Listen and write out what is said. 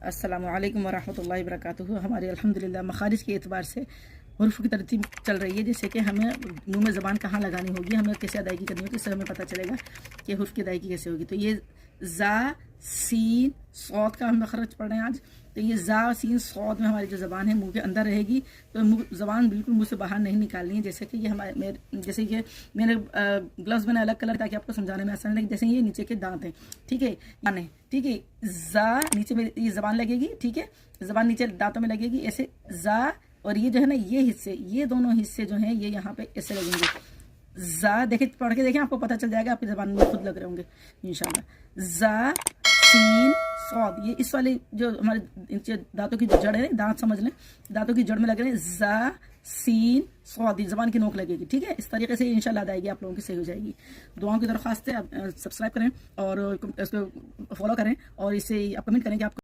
अस्सलामुअलैकुम वरहमतुल्लाहि वबरकातुहू। हमारे अल्हम्दुलिल्लाह मखारिज के एतबार से हुरूफ की तरतीब चल रही है, जैसे कि हमें मुंह में ज़बान कहाँ लगानी होगी, हमें कैसे अदायगी करनी होगी, इससे हमें पता चलेगा कि हुरूफ की अदायगी कैसे होगी। तो ये ज़ा सीन सौद का हम मखरज पढ़ रहे हैं आज। तो ये ज़ा सीन सौद में हमारी जो ज़बान है मुंह के अंदर रहेगी, तो मुंह ज़बान बिल्कुल मुंह से बाहर नहीं निकालनी है। जैसे कि ये जैसे कि मैंने ग्लव्स बनाए अलग कलर ताकि आपको समझाने में आसान लगे। जैसे ये नीचे के दांत हैं, ठीक है, यानी ठीक है, ज़ा नीचे में ये ज़बान लगेगी, ठीक है, ज़बान नीचे दांतों में लगेगी ऐसे ज़ा, और ये जो है ना ये हिस्से, ये दोनों हिस्से जो हैं ये यहाँ पे ऐसे लगेंगे। ज़ा देखे, पढ़ के देखें, आपको पता चल जाएगा, आपकी ज़बान में खुद लग रहे होंगे इंशाल्लाह। ज़ा सीन सौद, ये इस वाले जो हमारे दांतों की जड़ है, दांत समझ लें, दांतों की जड़ में लग रहे हैं। ज़ा सीन सौद, ज़बान की नोक लगेगी, ठीक है। इस तरीके से इंशाल्लाह अदायगी आप लोगों की सही हो जाएगी। दुआओं की दरख्वास्त है, आप सब्सक्राइब करें और इसको फॉलो करें और इससे आप कमेंट करें कि आप